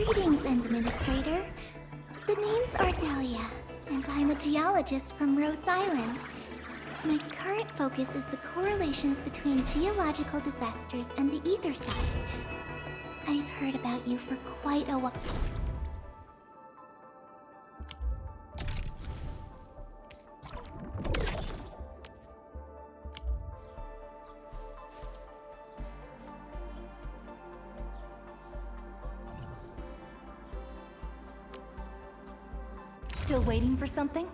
Greetings, Administrator. The name's Ardelia, and I'm a geologist from Rhodes Island. My current focus is the correlations between geological disasters and the ether side. I've heard about you for quite a while. Still waiting for something?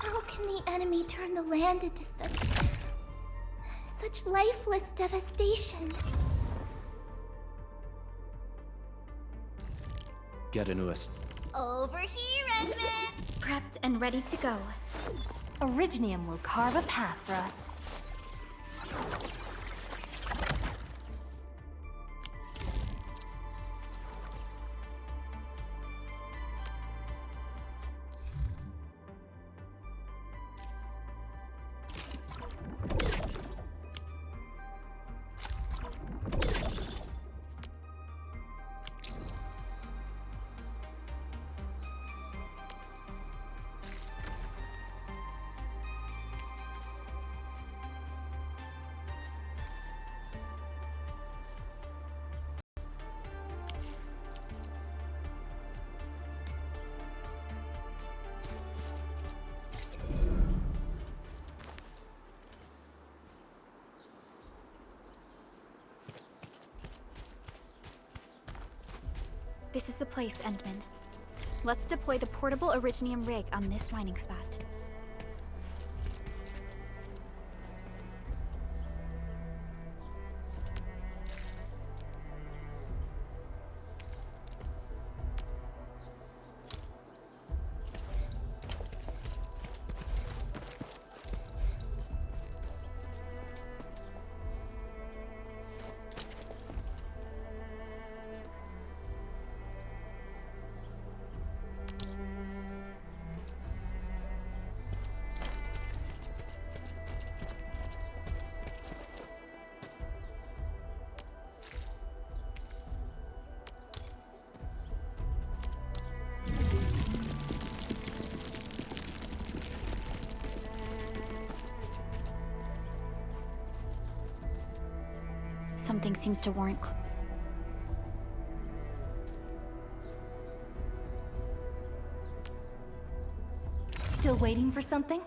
How can the enemy turn the land into such lifeless devastation? Get into us. Over here, Edmund! Prepped and ready to go. Originium will carve a path for us. This is the place, Endman. Let's deploy the portable Originium rig on this mining spot. Something seems to warrant... Still waiting for something?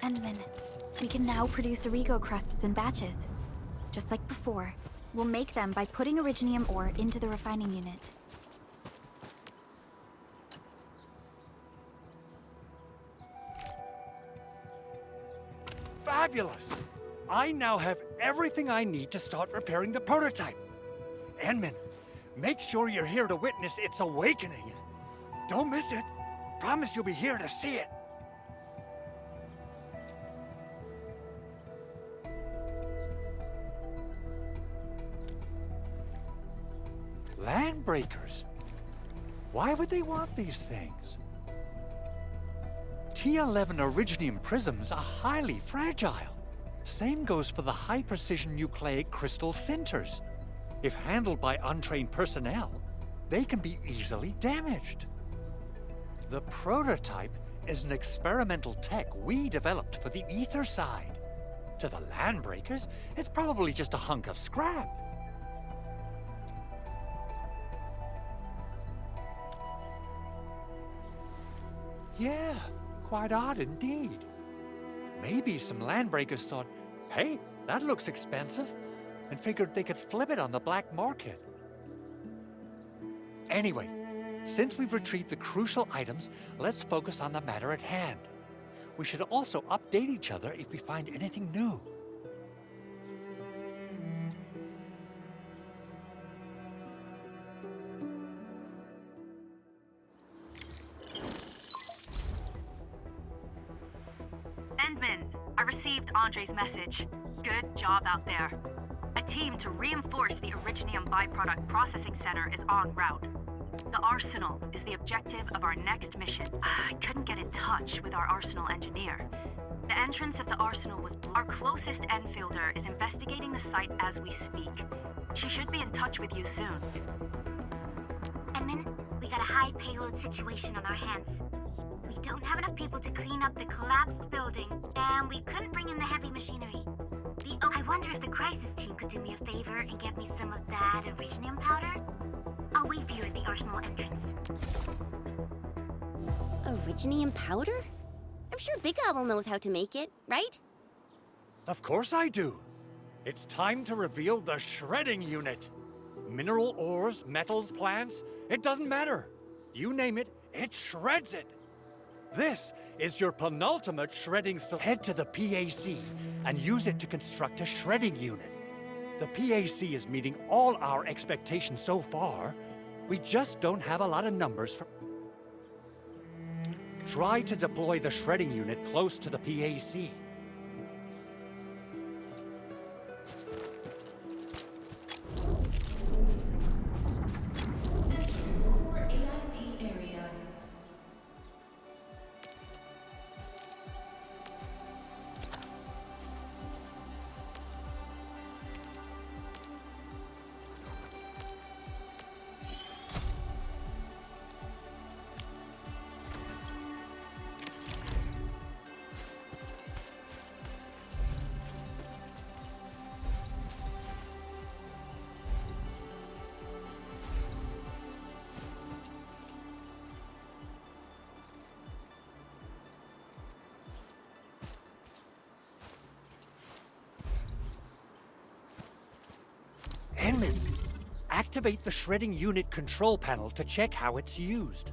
Endman, we can now produce Origo crusts in batches. Just like before, we'll make them by putting Originium ore into the refining unit. Fabulous! I now have everything I need to start repairing the prototype. Endman, make sure you're here to witness its awakening. Don't miss it. Promise you'll be here to see it. Landbreakers? Why would they want these things? T11 Originium prisms are highly fragile. Same goes for the high-precision nucleic crystal sinters. If handled by untrained personnel, they can be easily damaged. The prototype is an experimental tech we developed for the ether side. To the Landbreakers, it's probably just a hunk of scrap. Yeah, quite odd indeed. Maybe some Landbreakers thought, hey, that looks expensive, and figured they could flip it on the black market. Anyway, since we've retrieved the crucial items, let's focus on the matter at hand. We should also update each other if we find anything new. Endman, I received Andre's message. Good job out there. A team to reinforce the Originium byproduct processing center is en route. The arsenal is the objective of our next mission. I couldn't get in touch with our arsenal engineer. The entrance of the arsenal was our closest Enfielder is investigating the site as we speak. She should be in touch with you soon. Edmund, we got a high payload situation on our hands. We don't have enough people to clean up the collapsed building, and we couldn't bring in the heavy machinery. I wonder if the crisis team could do me a favor and get me some of that Originium powder? I'll wait for you at the arsenal entrance. Originium powder? I'm sure Big Owl knows how to make it, right? Of course I do. It's time to reveal the shredding unit. Mineral ores, metals, plants, it doesn't matter. You name it, it shreds it. This is your penultimate shredding Head to the PAC and use it to construct a shredding unit. The PAC is meeting all our expectations so far. We just don't have a lot of numbers for... Try to deploy the shredding unit close to the PAC. Edmund, activate the shredding unit control panel to check how it's used.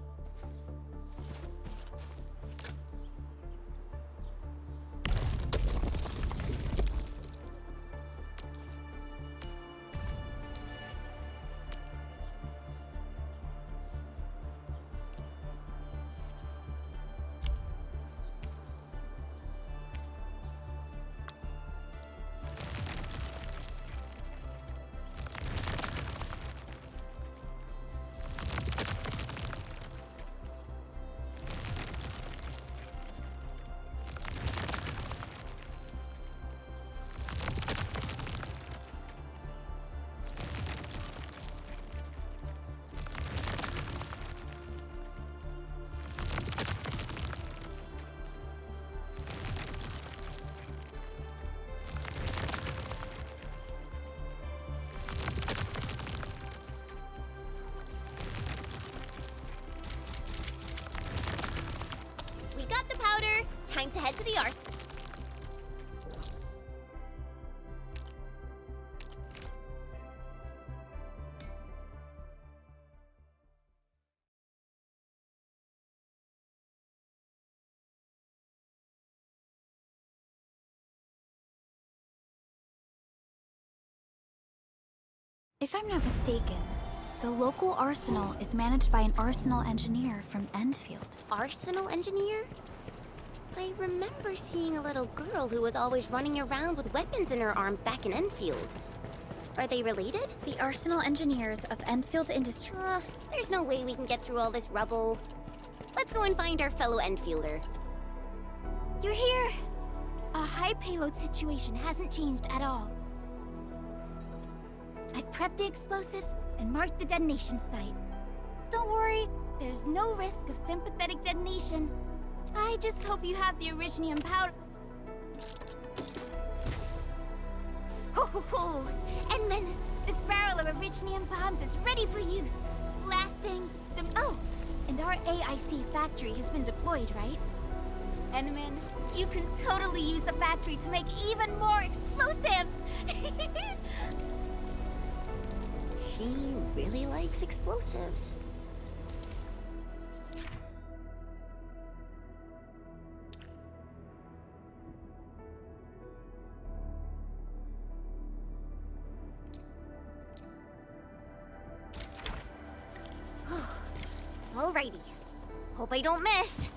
Time to head to the arsenal. If I'm not mistaken, The local arsenal is managed by an arsenal engineer from Endfield. Arsenal engineer? I remember seeing a little girl who was always running around with weapons in her arms back in Endfield. Are they related? The arsenal engineers of Endfield Industry. There's no way we can get through all this rubble. Let's go and find our fellow Enfielder. You're here! Our high payload situation hasn't changed at all. I've prepped the explosives and marked the detonation site. Don't worry, there's no risk of sympathetic detonation. I just hope you have the Originium powder. Ho ho ho! Endman, this barrel of Originium bombs is ready for use. Lasting. Oh, and our AIC factory has been deployed, right? Endman, you can totally use the factory to make even more explosives! She really likes explosives. Alrighty. Hope I don't miss.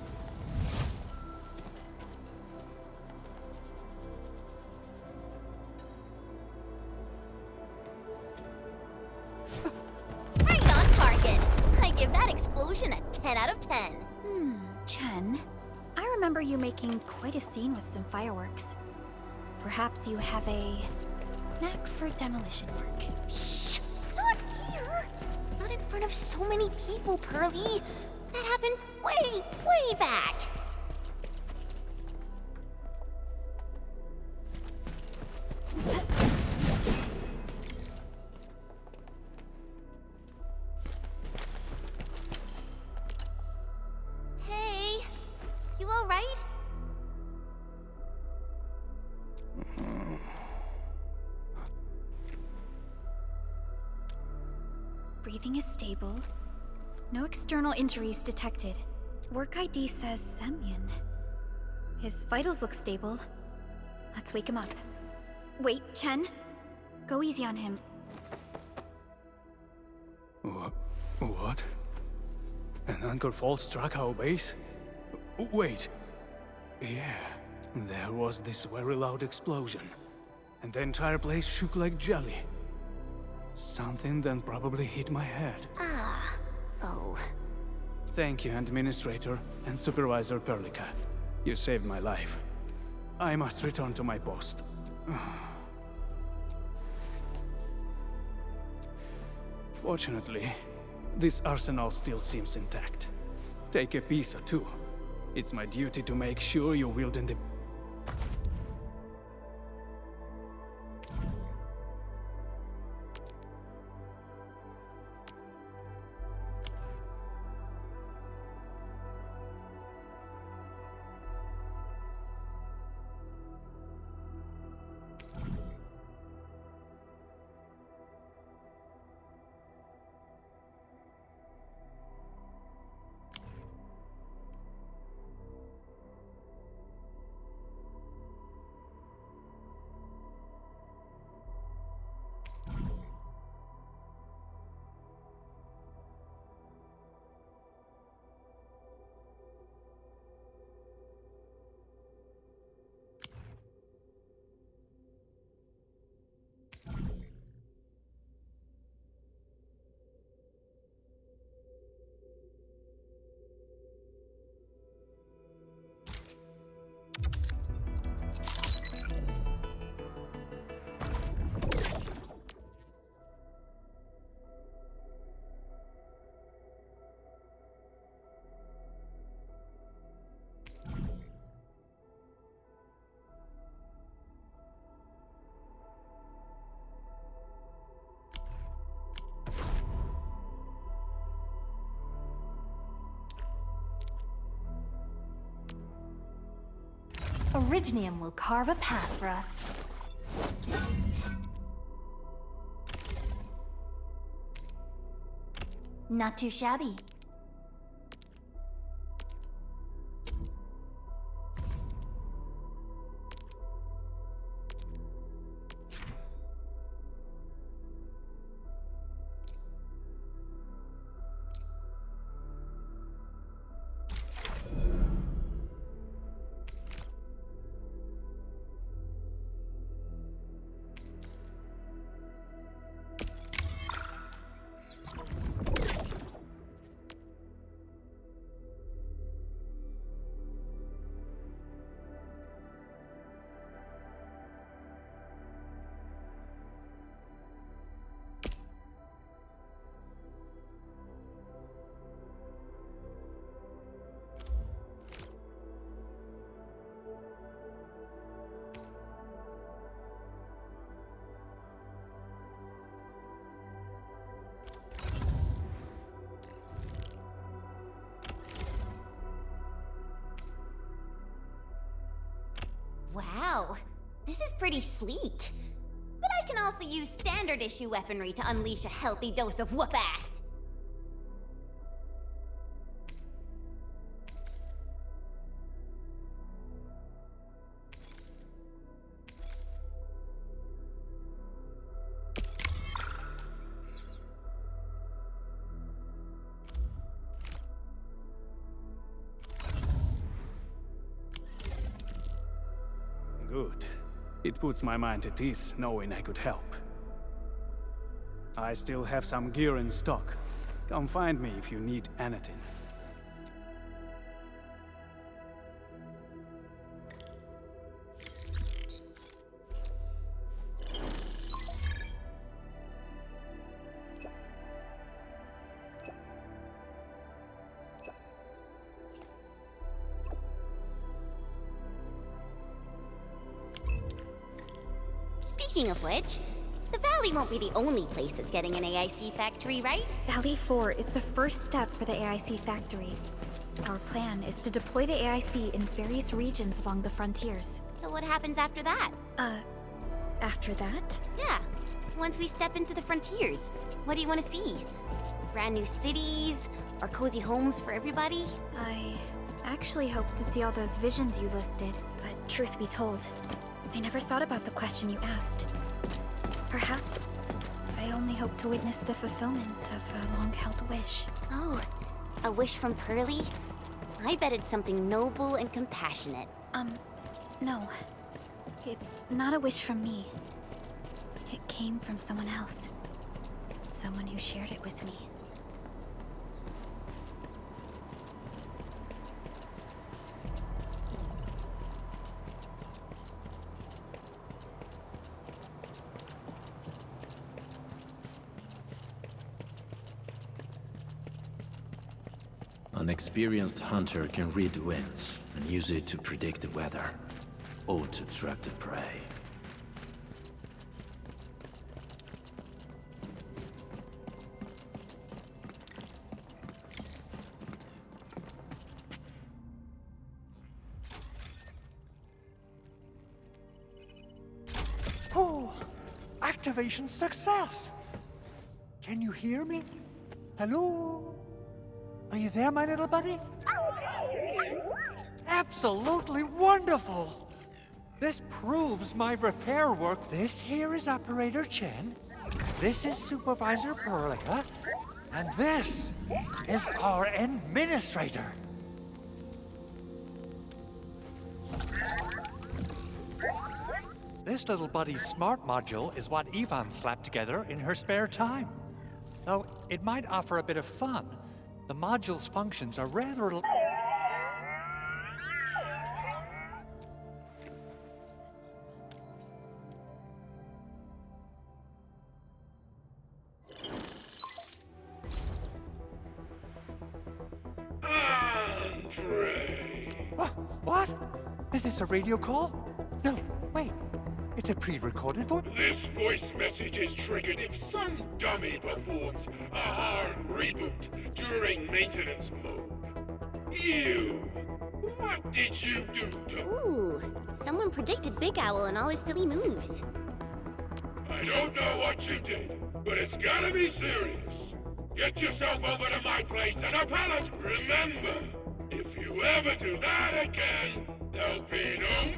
Right on target. I give that explosion a 10 out of 10. Chen, I remember you making quite a scene with some fireworks. Perhaps you have a knack for demolition work. Shh! Not here! Not in front of so many people, Pearly. That happened way, way back. Hey, you all right? Breathing is stable. No external injuries detected. Work ID says Semyon. His vitals look stable. Let's wake him up. Wait, Chen. Go easy on him. What? An anchor fault struck our base? Wait. Yeah, there was this very loud explosion. And the entire place shook like jelly. Something then probably hit my head. Oh. Thank you, Administrator and Supervisor Perlica. You saved my life. I must return to my post. Fortunately, this arsenal still seems intact. Take a piece or two. It's my duty to make sure you wield in the... Originium will carve a path for us. Not too shabby. This is pretty sleek. But I can also use standard issue weaponry to unleash a healthy dose of whoop-ass. Good. It puts my mind at ease knowing I could help. I still have some gear in stock. Come find me if you need anything. Speaking of which, the Valley won't be the only place that's getting an AIC factory, right? Valley 4 is the first step for the AIC factory. Our plan is to deploy the AIC in various regions along the frontiers. So what happens after that? After that? Yeah, once we step into the frontiers, what do you want to see? Brand new cities, or cozy homes for everybody? I actually hope to see all those visions you listed, but truth be told, I never thought about the question you asked. Perhaps I only hope to witness the fulfillment of a long-held wish. Oh, a wish from Pearly? I bet it's something noble and compassionate. No. It's not a wish from me. It came from someone else. Someone who shared it with me. An experienced hunter can read the winds and use it to predict the weather, or to track the prey. Oh, activation success! Can you hear me? Hello? Are you there, my little buddy? Absolutely wonderful! This proves my repair work. This here is Operator Chen. This is Supervisor Perlica. And this is our Administrator. This little buddy's smart module is what Yvonne slapped together in her spare time. Though it might offer a bit of fun, the module's functions are rather... What? Is this a radio call? No, wait. It's a pre-recorded voice. This voice message is triggered if some dummy performs a hard reboot during maintenance mode. You! What did you do to... Ooh, someone predicted Big Owl and all his silly moves. I don't know what you did, but it's gotta be serious. Get yourself over to my place and apologize. Remember, if you ever do that again, there'll be no...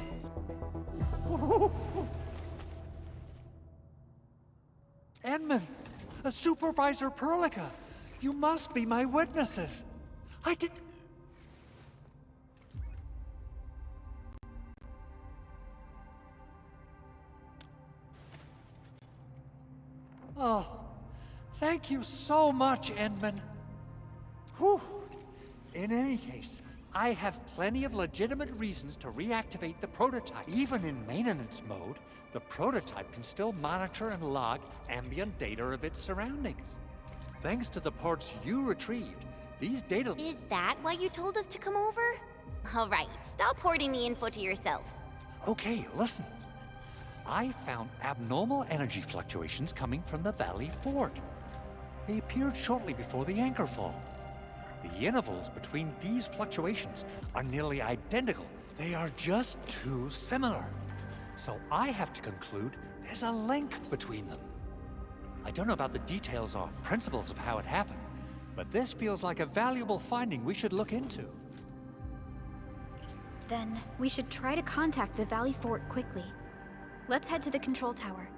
Edmund, Supervisor Perlica, you must be my witnesses. I did... Oh, thank you so much, Edmund. Whew. In any case, I have plenty of legitimate reasons to reactivate the prototype. Even in maintenance mode, the prototype can still monitor and log ambient data of its surroundings. Thanks to the parts you retrieved, these data... Is that why you told us to come over? All right, stop hoarding the info to yourself. Okay, listen. I found abnormal energy fluctuations coming from the Valley Fort. They appeared shortly before the anchor fall. The intervals between these fluctuations are nearly identical. They are just too similar. So I have to conclude there's a link between them. I don't know about the details or principles of how it happened, but this feels like a valuable finding we should look into. Then we should try to contact the Valley Fort quickly. Let's head to the control tower.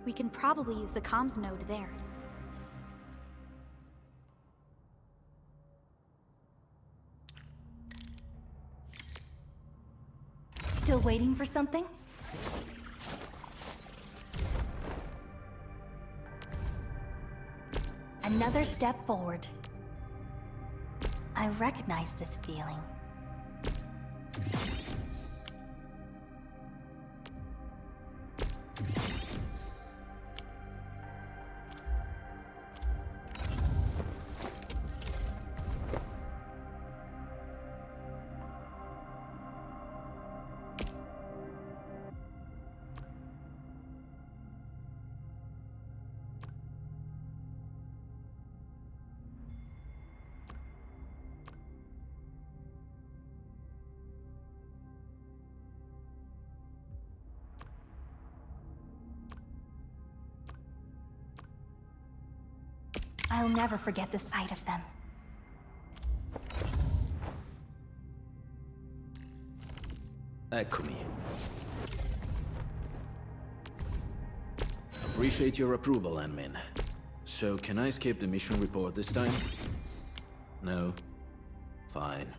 We can probably use the comms node there. Still waiting for something? Another step forward. I recognize this feeling. I'll never forget the sight of them. Eccomi. Appreciate your approval, Anmin. So, can I skip the mission report this time? No? Fine.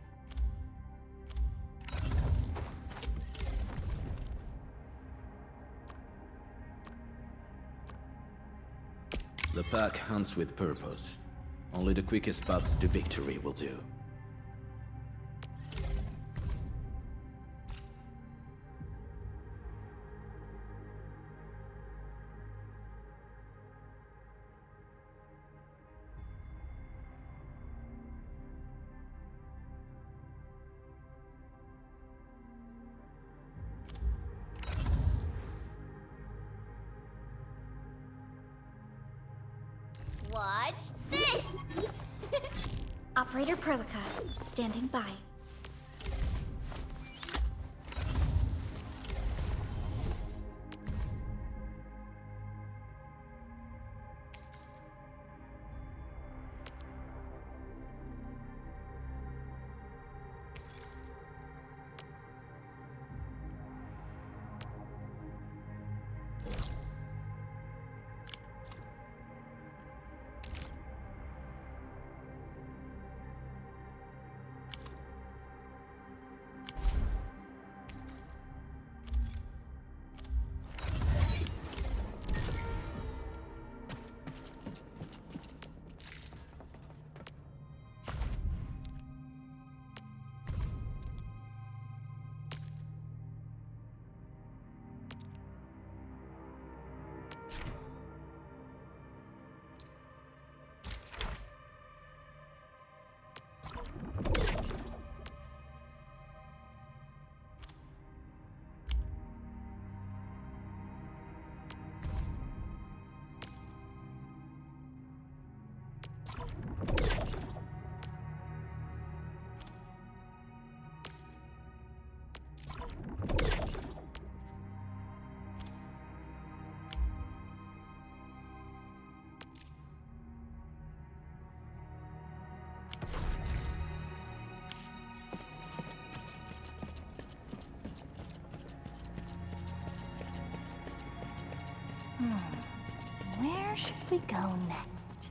The pack hunts with purpose. Only the quickest path to victory will do. Watch this! Operator Perlica, standing by. Where should we go next?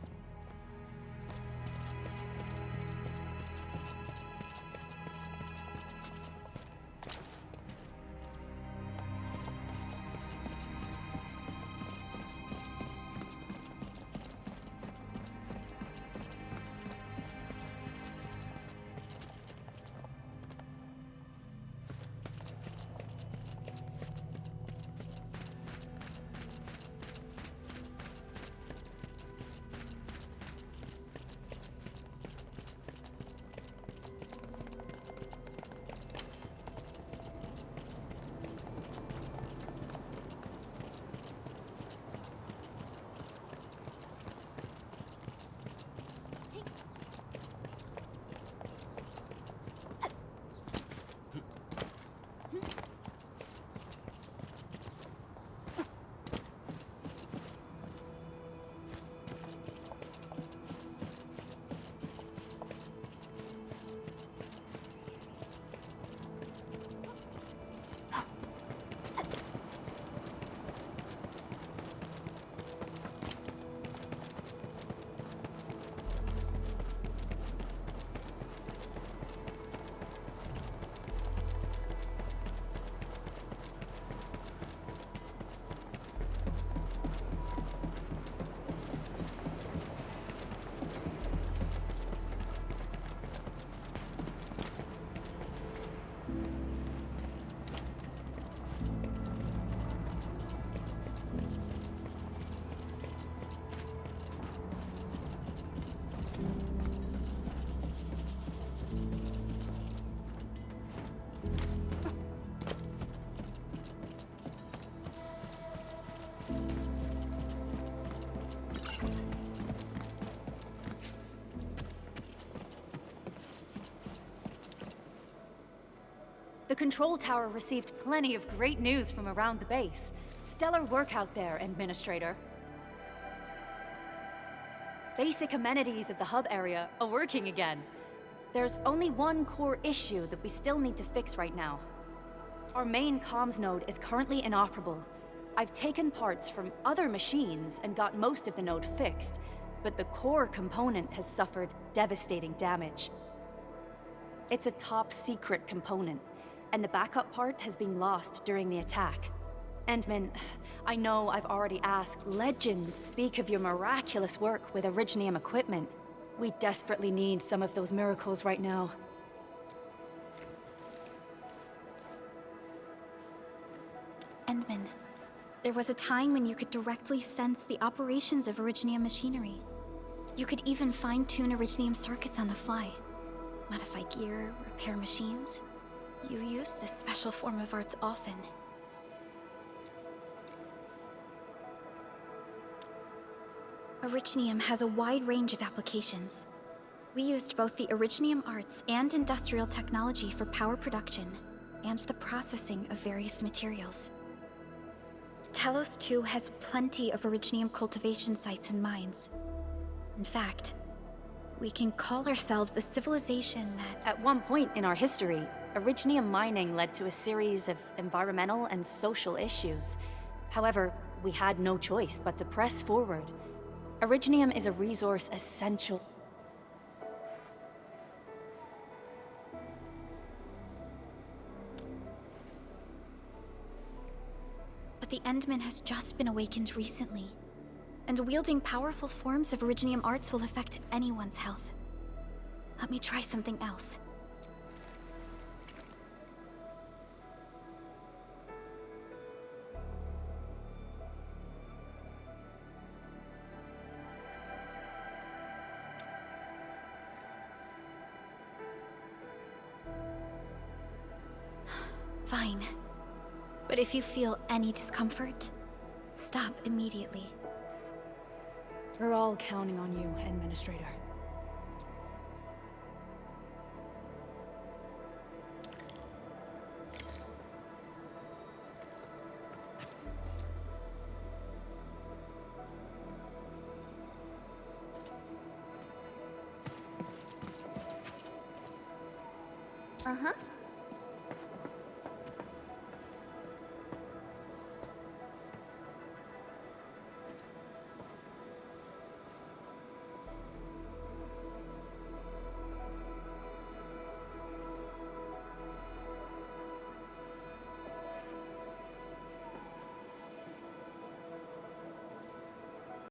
The control tower received plenty of great news from around the base. Stellar work out there, Administrator. Basic amenities of the hub area are working again. There's only one core issue that we still need to fix right now. Our main comms node is currently inoperable. I've taken parts from other machines and got most of the node fixed, but the core component has suffered devastating damage. It's a top-secret component, and the backup part has been lost during the attack. Endman, I know I've already asked. Legends speak of your miraculous work with Originium equipment. We desperately need some of those miracles right now. Endman, there was a time when you could directly sense the operations of Originium machinery. You could even fine-tune Originium circuits on the fly. Modify gear, repair machines. You use this special form of arts often. Originium has a wide range of applications. We used both the Originium arts and industrial technology for power production, and the processing of various materials. Telos 2 has plenty of Originium cultivation sites and mines. In fact, we can call ourselves a civilization that... At one point in our history, Originium mining led to a series of environmental and social issues. However, we had no choice but to press forward. Originium is a resource essential. But the Endman has just been awakened recently, and wielding powerful forms of Originium arts will affect anyone's health. Let me try something else. Fine. But if you feel any discomfort, stop immediately. We're all counting on you, Administrator. Uh-huh.